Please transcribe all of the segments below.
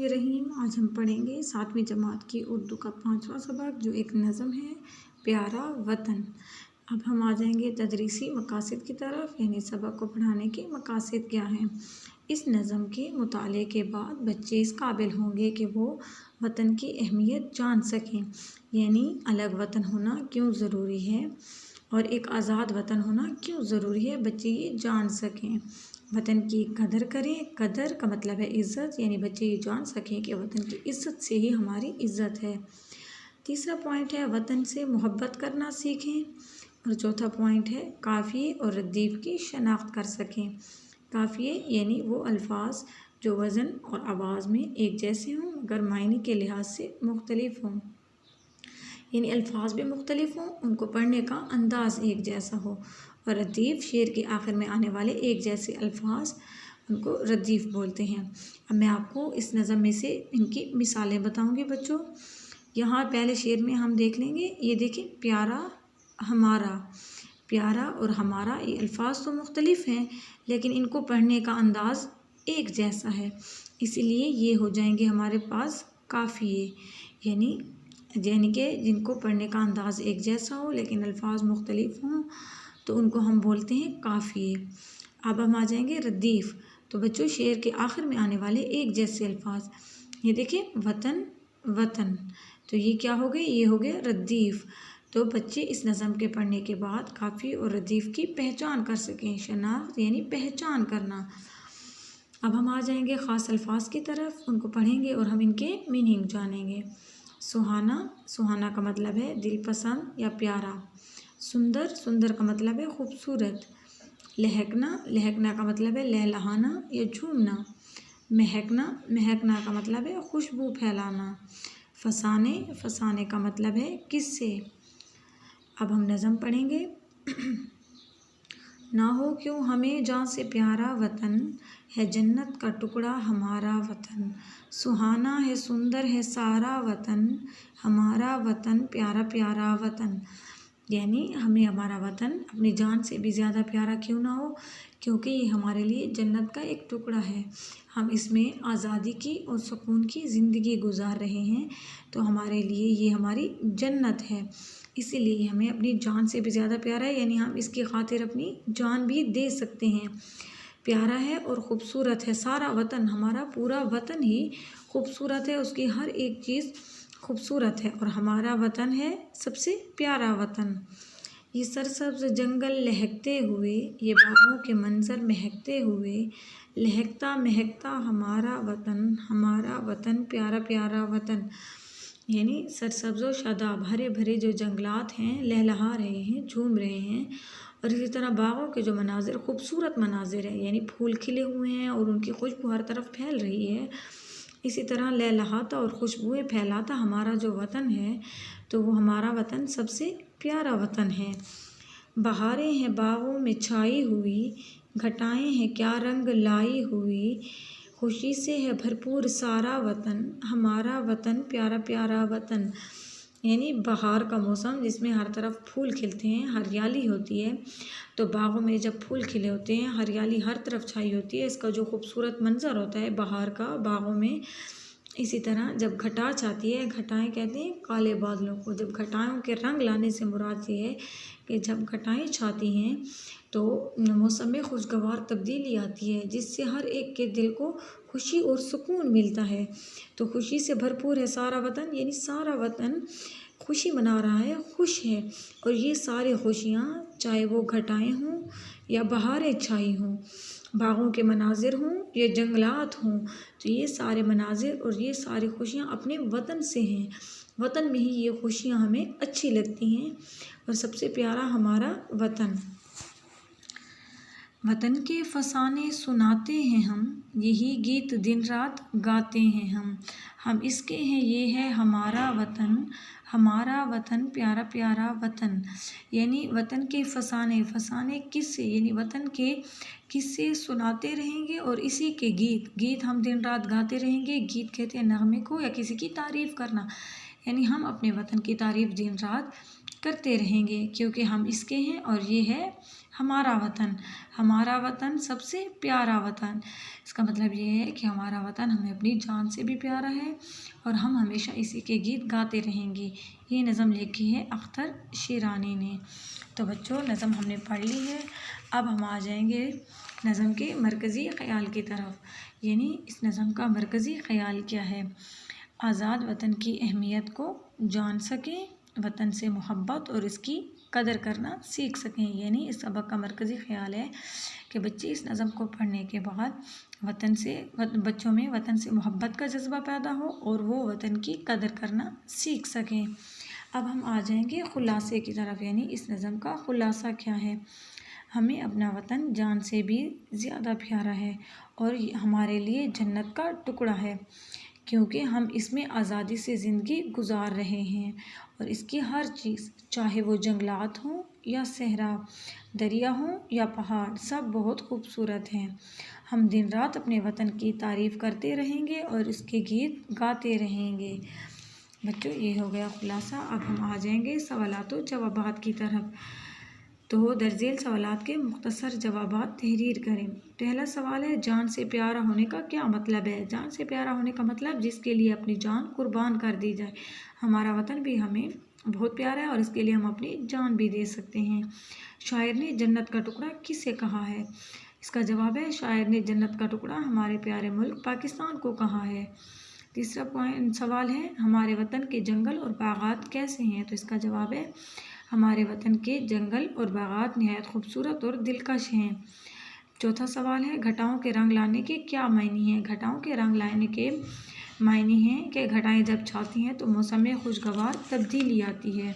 रहीम। आज हम पढ़ेंगे 7वीं जमात की उर्दू का 5वां सबक, जो एक नज़म है, प्यारा वतन। अब हम आ जाएंगे तदरीसी मकासद की तरफ, यानी सबक को पढ़ाने के मकासद क्या हैं। इस नज़म के मुताले के बाद बच्चे इस काबिल होंगे कि वो वतन की अहमियत जान सकें, यानी अलग वतन होना क्यों ज़रूरी है और एक आज़ाद वतन होना क्यों ज़रूरी है, बच्चे ये जान सकें। वतन की कदर करें। कदर का मतलब है इज़्ज़त, यानी बच्चे ये जान सकें कि वतन की इज़्ज़त से ही हमारी इज़्ज़त है। तीसरा पॉइंट है वतन से मोहब्बत करना सीखें। और चौथा पॉइंट है काफ़िए और रदीफ़ की शनाख्त कर सकें। काफ़िए यानी वो अल्फाज जो वज़न और आवाज़ में एक जैसे हों मगर मायने के लिहाज से मुख्तलिफ हों, यानी अल्फाज भी मुख्तलिफ हों, उनको पढ़ने का अंदाज़ एक जैसा हो। और रदीफ़ शेर के आखिर में आने वाले एक जैसे अल्फाज, उनको रदीफ़ बोलते हैं। अब मैं आपको इस नज़म में से इनकी मिसालें बताऊंगी बच्चों। यहाँ पहले शेर में हम देख लेंगे, ये देखें, प्यारा हमारा। प्यारा और हमारा ये अल्फाज तो मुख्तलिफ हैं, लेकिन इनको पढ़ने का अंदाज़ एक जैसा है, इसीलिए ये हो जाएंगे हमारे पास काफ़िए, यानी कि जिनको पढ़ने का अंदाज़ एक जैसा हो लेकिन अल्फाज मुख्तलिफ हों, तो उनको हम बोलते हैं काफ़िए। अब हम आ जाएंगे रदीफ़। तो बच्चों शेर के आखिर में आने वाले एक जैसे अल्फाज, ये देखिए, वतन वतन, तो ये क्या हो गए, ये हो गया रदीफ़। तो बच्चे इस नज़म के पढ़ने के बाद काफ़ी और रदीफ़ की पहचान कर सकें। शनाख्त यानी पहचान करना। अब हम आ जाएंगे ख़ास अल्फाज की तरफ, उनको पढ़ेंगे और हम इनके मीनिंग जानेंगे। सुहाना, सुहाना का मतलब है दिलपसंद या प्यारा। सुंदर, सुंदर का मतलब है खूबसूरत। लहकना, लहकना का मतलब है लहलहाना या झूमना। महकना, महकना का मतलब है खुशबू फैलाना। फसाने, फसाने का मतलब है किस्से। अब हम नज़म पढ़ेंगे। ना हो क्यों हमें जान से प्यारा वतन, है जन्नत का टुकड़ा हमारा वतन। सुहाना है, सुंदर है सारा वतन, हमारा वतन प्यारा प्यारा वतन। यानी हमें हमारा वतन अपनी जान से भी ज़्यादा प्यारा क्यों ना हो, क्योंकि ये हमारे लिए जन्नत का एक टुकड़ा है। हम इसमें आज़ादी की और सुकून की ज़िंदगी गुजार रहे हैं, तो हमारे लिए ये हमारी जन्नत है, इसीलिए हमें अपनी जान से भी ज़्यादा प्यारा है, यानी हम इसकी खातिर अपनी जान भी दे सकते हैं। प्यारा है और ख़ूबसूरत है सारा वतन, हमारा पूरा वतन ही खूबसूरत है, उसकी हर एक चीज़ खूबसूरत है, और हमारा वतन है सबसे प्यारा वतन। ये सरसब्ज़ जंगल लहकते हुए, ये बागों के मंज़र महकते हुए, लहकता महकता हमारा वतन प्यारा प्यारा वतन। यानी सरसब्ज़ व शादाब हरे भरे जो जंगलात हैं लहलहा रहे हैं, झूम रहे हैं, और इसी तरह बागों के जो मनाजिर खूबसूरत मनाजिर हैं, यानी फूल खिले हुए हैं और उनकी खुशबू हर तरफ फैल रही है, इसी तरह लहलहाता और खुशबुएं फैलाता हमारा जो वतन है, तो वो हमारा वतन सबसे प्यारा वतन है। बहारें हैं बागों में छाई हुई, घटाएं हैं क्या रंग लाई हुई, खुशी से है भरपूर सारा वतन, हमारा वतन प्यारा प्यारा वतन। यानी बहार का मौसम जिसमें हर तरफ फूल खिलते हैं, हरियाली होती है, तो बागों में जब फूल खिले होते हैं, हरियाली हर तरफ छाई होती है, इसका जो खूबसूरत मंज़र होता है बहार का बागों में। इसी तरह जब घटा छाती है, घटाएं कहते हैं काले बादलों को, जब घटाओं के रंग लाने से मुराद ये है कि जब घटाएं छाती हैं तो मौसम में खुशगवार तब्दीली आती है, जिससे हर एक के दिल को खुशी और सुकून मिलता है। तो खुशी से भरपूर है सारा वतन, यानी सारा वतन खुशी मना रहा है, खुश है, और ये सारी खुशियाँ चाहे वो घटाएं हों या बहारें छाई हों, बागों के मनाजिर हों या जंगलात हों, तो ये सारे मनाजिर और ये सारी खुशियाँ अपने वतन से हैं। वतन में ही ये खुशियाँ हमें अच्छी लगती हैं, और सबसे प्यारा हमारा वतन। वतन के फसाने सुनाते हैं हम, यही गीत दिन रात गाते हैं हम इसके हैं ये है हमारा वतन प्यारा प्यारा वतन। यानी वतन के फसाने, फसाने किस्से, यानी वतन के किस्से सुनाते रहेंगे, और इसी के गीत हम दिन रात गाते रहेंगे। गीत कहते हैं नगमे को या किसी की तारीफ़ करना, यानी हम अपने वतन की तारीफ़ दिन रात करते रहेंगे क्योंकि हम इसके हैं और ये है हमारा वतन। हमारा वतन सबसे प्यारा वतन, इसका मतलब ये है कि हमारा वतन हमें अपनी जान से भी प्यारा है और हम हमेशा इसी के गीत गाते रहेंगे। ये नज़म लिखी है अख्तर शिरानी ने। तो बच्चों नज़म हमने पढ़ ली है। अब हम आ जाएंगे नज़म के मरकज़ी ख़याल की तरफ, यानी इस नज़म का मरकज़ी ख़याल क्या है। आज़ाद वतन की अहमियत को जान सकें, वतन से मोहब्बत और इसकी कदर करना सीख सकें। यानी इस सबक का मरकज़ी ख़याल है कि बच्चे इस नज़म को पढ़ने के बाद बच्चों में वतन से मोहब्बत का जज्बा पैदा हो और वो वतन की कदर करना सीख सकें। अब हम आ जाएंगे ख़ुलासे की तरफ, यानी इस नज़म का ख़ुलासा क्या है। हमें अपना वतन जान से भी ज़्यादा प्यारा है और हमारे लिए जन्नत का टुकड़ा है क्योंकि हम इसमें आज़ादी से ज़िंदगी गुजार रहे हैं और इसकी हर चीज़, चाहे वो जंगलात हों या सहरा, दरिया हों या पहाड़, सब बहुत खूबसूरत हैं। हम दिन रात अपने वतन की तारीफ़ करते रहेंगे और इसके गीत गाते रहेंगे। बच्चों ये हो गया ख़ुलासा। अब हम आ जाएंगे सवालात व जवाबात की तरफ। तो दर्जेल सवालात के मुख्तसर जवाबात तहरीर करें। पहला सवाल है, जान से प्यारा होने का क्या मतलब है। जान से प्यारा होने का मतलब जिसके लिए अपनी जान कुर्बान कर दी जाए। हमारा वतन भी हमें बहुत प्यारा है और इसके लिए हम अपनी जान भी दे सकते हैं। शायर ने जन्नत का टुकड़ा किसे कहा है। इसका जवाब है, शायर ने जन्नत का टुकड़ा हमारे प्यारे मुल्क पाकिस्तान को कहा है। तीसरा सवाल है, हमारे वतन के जंगल और बागात कैसे हैं। तो इसका जवाब है, हमारे वतन के जंगल और बागात निहायत खूबसूरत और दिलकश हैं। चौथा सवाल है, घटाओं के रंग लाने के क्या मायने हैं। घटाओं के रंग लाने के मायने हैं कि घटाएं जब छाती हैं तो मौसम में खुशगवार तब्दीली आती है।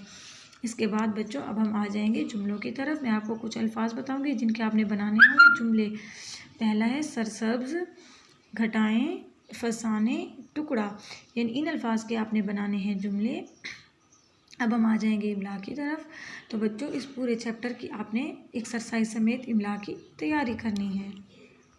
इसके बाद बच्चों अब हम आ जाएंगे जुमलों की तरफ। मैं आपको कुछ अल्फाज बताऊंगी जिनके आपने बनाने होंगे जुमले। पहला है सरसब्ज, घटाएं, फसाने, टुकड़ा, यानी इन अल्फाज के आपने बनाने हैं जुमले। अब हम आ जाएंगे इमला की तरफ। तो बच्चों इस पूरे चैप्टर की आपने एक्सरसाइज समेत इमला की तैयारी करनी है।